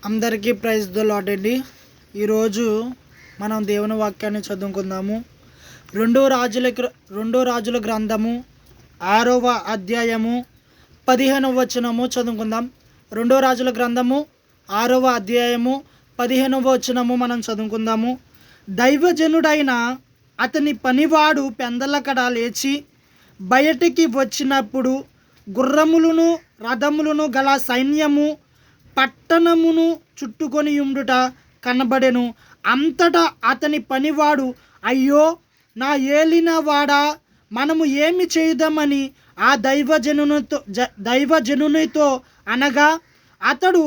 అందరికీ praise the lord అండి. ఈరోజు మనం దేవుని వాక్యాన్ని చదువుకుందాము. రెండో రాజుల గ్రంథము 6వ అధ్యాయము 15వ వచనము చదువుకుందాం. రెండో రాజుల గ్రంథము 6వ అధ్యాయము 15వ వచనము మనం చదువుకుందాము. దైవజనుడైన అతని పనివాడు పెందలకడ లేచి బయటికి వచ్చినప్పుడు గుర్రములను రథములను గల సైన్యము పట్టణమును చుట్టుకొని ఉండుట కనబడెను. అంతటా అతని పనివాడు, అయ్యో నా ఏలినవాడా, మనము ఏమి చేయుదామని ఆ దైవజనునితో అనగా, అతడు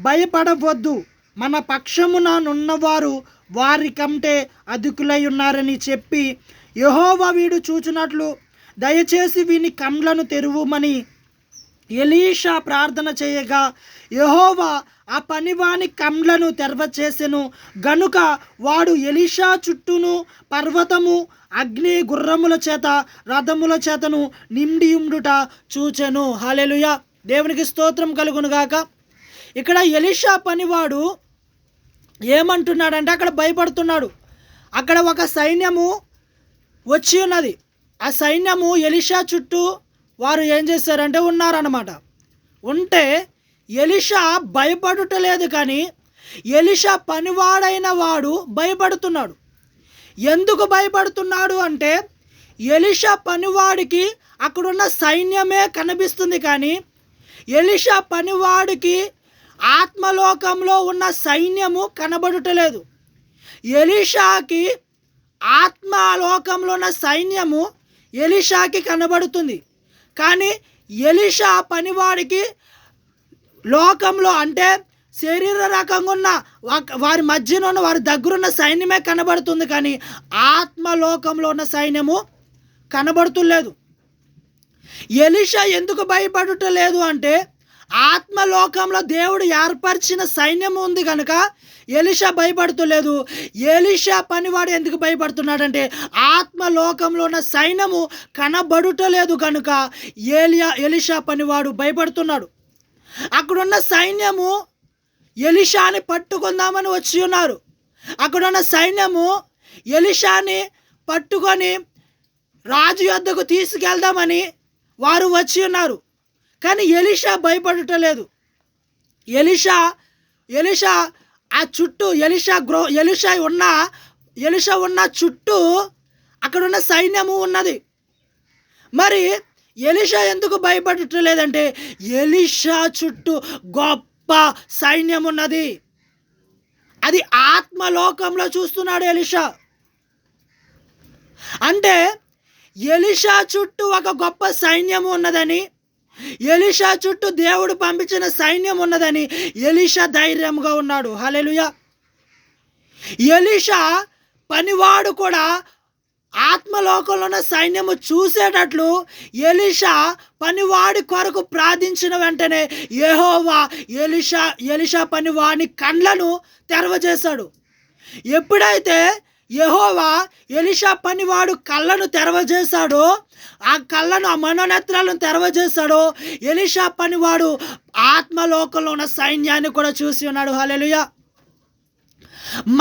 భయపడవద్దు, మన పక్షమున నున్నవారు వారి కంటే అధికులై ఉన్నారని చెప్పి, యెహోవా వీడు చూచున్నట్లు దయచేసి వీని కండ్లను తెరువుమని ఎలీషా ప్రార్థన చేయగా, యెహోవా ఆ పనివాని కండ్లను తెరవచేసెను. గనుక వాడు ఎలీషా చుట్టూను పర్వతము అగ్ని గుర్రముల చేత రథముల చేతను నిండి ఉండుట చూచెను. హల్లెలూయా, దేవునికి స్తోత్రం కలుగునుగాక. ఇక్కడ ఎలీషా పనివాడు ఏమంటున్నాడంటే, అక్కడ భయపడుతున్నాడు. అక్కడ ఒక సైన్యము వచ్చి ఉన్నది. ఆ సైన్యము ఎలీషా చుట్టూ వారు ఏం చేశారంటే ఉన్నారన్నమాట. ఉంటే ఎలీషా భయపడుటలేదు, కానీ ఎలీషా పనివాడైన వాడు భయపడుతున్నాడు. ఎందుకు భయపడుతున్నాడు అంటే, ఎలీషా పనివాడికి అక్కడున్న సైన్యమే కనిపిస్తుంది, కానీ ఎలీషా పనివాడికి ఆత్మలోకంలో ఉన్న సైన్యము కనబడుటలేదు. ఎలీషాకి ఆత్మలోకంలో ఉన్న సైన్యము ఎలీషాకి కనబడుతుంది, కానీ ఎలీషా పనివాడికి లోకంలో అంటే శరీర రకంగా ఉన్న వారి మధ్యన ఉన్న వారి దగ్గరున్న సైన్యమే కనబడుతుంది, కానీ ఆత్మలోకంలో ఉన్న సైన్యము కనబడుతులేదు. ఎలీషా ఎందుకు భయపడటలేదు అంటే, ఆత్మలోకంలో దేవుడు ఏర్పరిచిన సైన్యం ఉంది కనుక ఎలీషా భయపడుతలేదు. ఎలీషా పనివాడు ఎందుకు భయపడుతున్నాడంటే, ఆత్మలోకంలో ఉన్న సైన్యము కనబడుటలేదు కనుక ఎలీషా పనివాడు భయపడుతున్నాడు. అక్కడున్న సైన్యము ఎలీషాని పట్టుకుందామని వచ్చి ఉన్నారు. అక్కడున్న సైన్యము ఎలీషాని పట్టుకొని రాజు యొద్దకు తీసుకెళ్దామని వారు వచ్చి ఉన్నారు, కానీ ఎలీషా భయపడటలేదు. ఎలీషా ఆ చుట్టూ ఎలీషా ఉన్న చుట్టూ అక్కడున్న సైన్యము ఉన్నది. మరి ఎలీషా ఎందుకు భయపడటలేదంటే, ఎలీషా చుట్టూ గొప్ప సైన్యం ఉన్నది. అది ఆత్మలోకంలో చూస్తున్నాడు ఎలీషా. అంటే ఎలీషా చుట్టూ ఒక గొప్ప సైన్యం ఉన్నదని, ఎలీషా చుట్టూ దేవుడు పంపించిన సైన్యం ఉన్నదని ఎలీషా ధైర్యంగా ఉన్నాడు. హల్లెలూయా. ఎలీషా పనివాడు కూడా ఆత్మలోకంలో ఉన్న సైన్యము చూసేటట్లు ఎలీషా పనివాడి కొరకు ప్రార్థించిన వెంటనే యెహోవా ఎలీషా పనివాడి కండ్లను తెరవజేశాడు. ఎప్పుడైతే యెహోవా ఎలీషా పనివాడు కళ్ళను తెరవజేశాడో, ఆ కళ్ళను ఆ మనోనేత్రాలను తెరవజేశాడో, ఎలీషా పనివాడు ఆత్మలోకంలో ఉన్న సైన్యాన్ని కూడా చూసి ఉన్నాడు. హల్లెలూయా.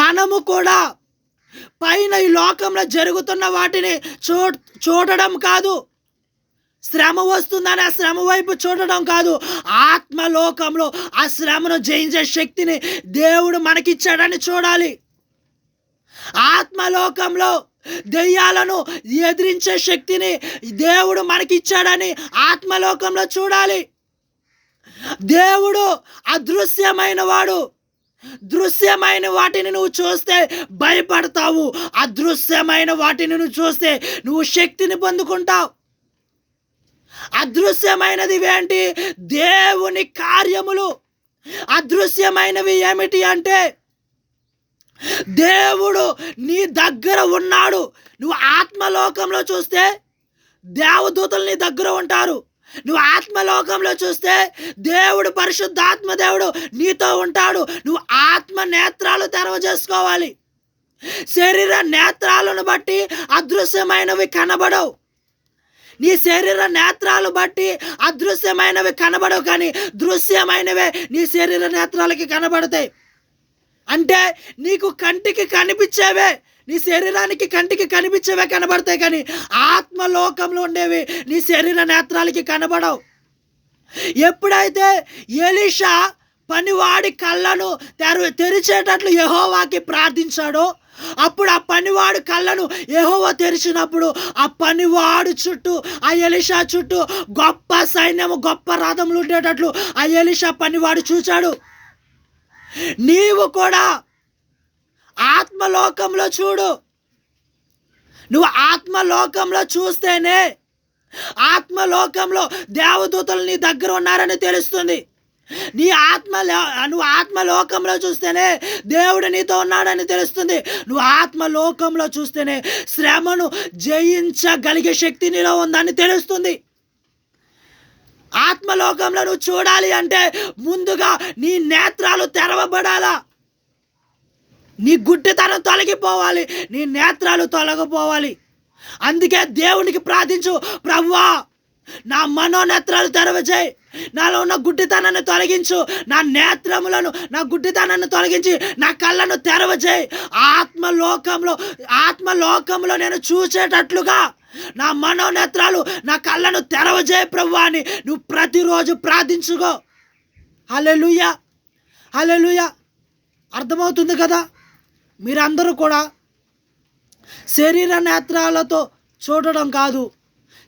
మనము కూడా పైన ఈ లోకంలో జరుగుతున్న వాటిని చూడడం కాదు, శ్రమ వస్తుందని ఆ శ్రమ వైపు చూడడం కాదు, ఆత్మలోకంలో ఆ శ్రమను జయించే శక్తిని దేవుడు మనకిచ్చాడని చూడాలి. ఆత్మలోకంలో దెయ్యాలను ఎదిరించే శక్తిని దేవుడు మనకిచ్చాడని ఆత్మలోకంలో చూడాలి. దేవుడు అదృశ్యమైన వాడు. దృశ్యమైన వాటిని నువ్వు చూస్తే భయపడతావు, అదృశ్యమైన వాటిని నువ్వు చూస్తే నువ్వు శక్తిని పొందుకుంటావు. అదృశ్యమైనది ఏంటి? దేవుని కార్యములు. అదృశ్యమైనవి ఏమిటి అంటే, దేవుడు నీ దగ్గర ఉన్నాడు. నువ్వు ఆత్మలోకంలో చూస్తే దేవదూతలు నీ దగ్గర ఉంటారు. నువ్వు ఆత్మలోకంలో చూస్తే దేవుడు, పరిశుద్ధాత్మ దేవుడు నీతో ఉంటాడు. నువ్వు ఆత్మ నేత్రాలు తెరవజేసుకోవాలి. శరీర నేత్రాలను బట్టి అదృశ్యమైనవి కనబడవు. నీ శరీర నేత్రాలు బట్టి అదృశ్యమైనవి కనబడవు, కానీ దృశ్యమైనవే నీ శరీర నేత్రాలకి కనబడతాయి. అంటే నీకు కంటికి కనిపించేవే, నీ శరీరానికి కంటికి కనిపించేవే కనబడతాయి, కానీ ఆత్మలోకంలో ఉండేవి నీ శరీర నేత్రాలకి కనబడవు. ఎప్పుడైతే ఎలీషా పనివాడి కళ్ళను తెరిచేటట్లు యెహోవాకి ప్రార్థించాడో, అప్పుడు ఆ పనివాడు కళ్ళను యెహోవా తెరిచినప్పుడు ఆ పనివాడు చుట్టూ, ఆ ఎలీషా చుట్టూ గొప్ప సైన్యము, గొప్ప రథములు ఉండేటట్లు ఆ ఎలీషా పనివాడు చూచాడు. నీవు కూడా ఆత్మలోకంలో చూడు. నువ్వు ఆత్మలోకంలో చూస్తేనే, ఆత్మలోకంలో దేవదూతలు నీ దగ్గర ఉన్నారని తెలుస్తుంది. నువ్వు ఆత్మలోకంలో చూస్తేనే దేవుడు నీతో ఉన్నాడని తెలుస్తుంది. నువ్వు ఆత్మలోకంలో చూస్తేనే శ్రమను జయించగలిగే శక్తి నీలో ఉందని తెలుస్తుంది. ఆత్మలోకంలో నువ్వు చూడాలి అంటే ముందుగా నీ నేత్రాలు తెరవబడాలా. నీ గుడ్డితనం తొలగిపోవాలి, నీ నేత్రాలు తొలగిపోవాలి. అందుకే దేవునికి ప్రార్థించు, ప్రభువా నా మనోనేత్రాలు తెరవచేయి, నాలో ఉన్న గుడ్డితనాన్ని తొలగించు, నా నేత్రములను, నా గుడ్డితనాన్ని తొలగించి నా కళ్ళను తెరవచేయి. ఆత్మలోకంలో నేను చూసేటట్లుగా నా మనోనేత్రాలు, నా కళ్ళను తెరవచేయి ప్రభువా అని నువ్వు ప్రతిరోజు ప్రార్థించుకో. హల్లెలూయా, హల్లెలూయా. అర్థమవుతుంది కదా? మీరందరూ కూడా శరీర నేత్రాలతో చూడడం కాదు,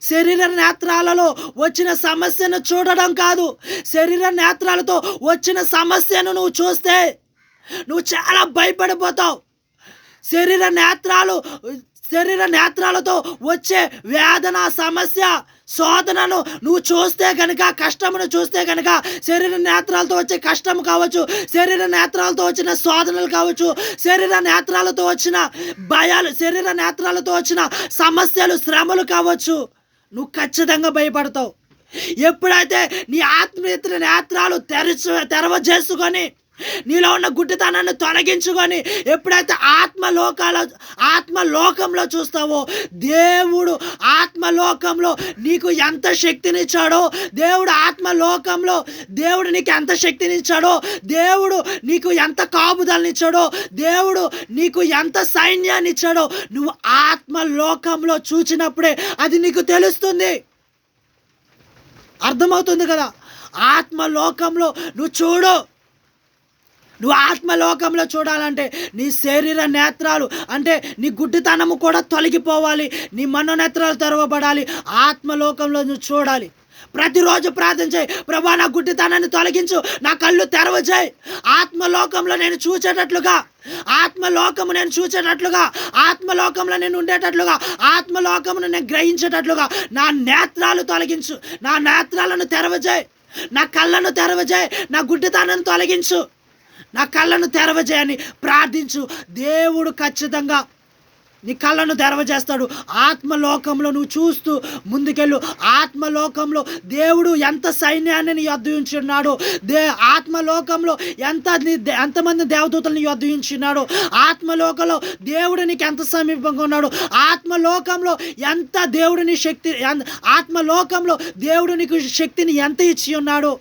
శరీర నేత్రాలలో వచ్చిన సమస్యను చూడడం కాదు. శరీర నేత్రాలతో వచ్చిన సమస్యను నువ్వు చూస్తే నువ్వు చాలా భయపడిపోతావు. శరీర నేత్రాలతో వచ్చే వేదన, సమస్య, శోధనను నువ్వు చూస్తే కనుక, కష్టమును చూస్తే కనుక, శరీర నేత్రాలతో వచ్చే కష్టం కావచ్చు, శరీర నేత్రాలతో వచ్చిన శోధనలు కావచ్చు, శరీర నేత్రాలతో వచ్చిన భయాలు, శరీర నేత్రాలతో వచ్చిన సమస్యలు, శ్రమలు కావచ్చు, నువ్వు ఖచ్చితంగా భయపడతావు. ఎప్పుడైతే నీ ఆత్మీయ నేత్రాలు తెరవజేసుకొని నీలో ఉన్న గుడ్డితనాన్ని తొలగించుకొని ఎప్పుడైతే ఆత్మలోకంలో చూస్తావో, దేవుడు ఆత్మలోకంలో నీకు ఎంత శక్తినిచ్చాడో, దేవుడు నీకు ఎంత శక్తినిచ్చాడో, దేవుడు నీకు ఎంత కాపుదలనిచ్చాడో, దేవుడు నీకు ఎంత సైన్యాన్ని ఇచ్చాడో నువ్వు ఆత్మలోకంలో చూచినప్పుడే అది నీకు తెలుస్తుంది. అర్థమవుతుంది కదా? ఆత్మలోకంలో నువ్వు చూడు. నువ్వు ఆత్మలోకంలో చూడాలంటే నీ శరీర నేత్రాలు, అంటే నీ గుడ్డితనము కూడా తొలగిపోవాలి, నీ మనోనేత్రాలు తెరవబడాలి. ఆత్మలోకంలో నువ్వు చూడాలి. ప్రతిరోజు ప్రార్థన చేయి, ప్రభువా నా గుడ్డితనాన్ని తొలగించు, నా కళ్ళు తెరవచేయి. ఆత్మలోకంలో నేను చూచేటట్లుగా, ఆత్మలోకము నేను చూచేటట్లుగా, ఆత్మలోకంలో నేను ఉండేటట్లుగా, ఆత్మలోకమును నేను గ్రహించేటట్లుగా నా నేత్రాలు తొలగించు, నా నేత్రాలను తెరవచేయి, నా కళ్ళను తెరవచేయి, నా గుడ్డితనాన్ని తొలగించు, నా కళ్ళను తెరవచేయని ప్రార్థించు. దేవుడు ఖచ్చితంగా నీ కళ్ళను తెరవజేస్తాడు. ఆత్మలోకంలో నువ్వు చూస్తూ ముందుకెళ్ళు. ఆత్మలోకంలో దేవుడు ఎంత సైన్యాన్ని నీ యొద్ద ఉంచున్నాడో, ఆత్మలోకంలో ఎంతమంది దేవదూతలు నీ యొద్ద ఉంచున్నాడో, ఆత్మలోకంలో దేవుడు నీకు ఎంత సమీపంగా ఉన్నాడు, ఆత్మలోకంలో ఎంత దేవుడిని శక్తి, ఆత్మలోకంలో దేవుడు నీకు శక్తిని ఎంత ఇచ్చి ఉన్నాడో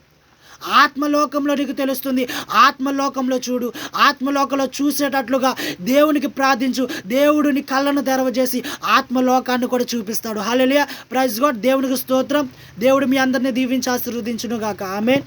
ఆత్మలోకంలో నీకు తెలుస్తుంది. ఆత్మలోకంలో చూడు. ఆత్మలోకంలో చూసేటట్లుగా దేవునికి ప్రార్థించు. దేవుడు నీ కళ్ళను తెరవజేసి ఆత్మలోకాన్ని కూడా చూపిస్తాడు. హల్లెలూయా, ప్రైజ్ గాడ్. దేవునికి స్తోత్రం. దేవుడు మీ అందరినీ దీవించి ఆశీర్వదించును గాక. ఆమేన్.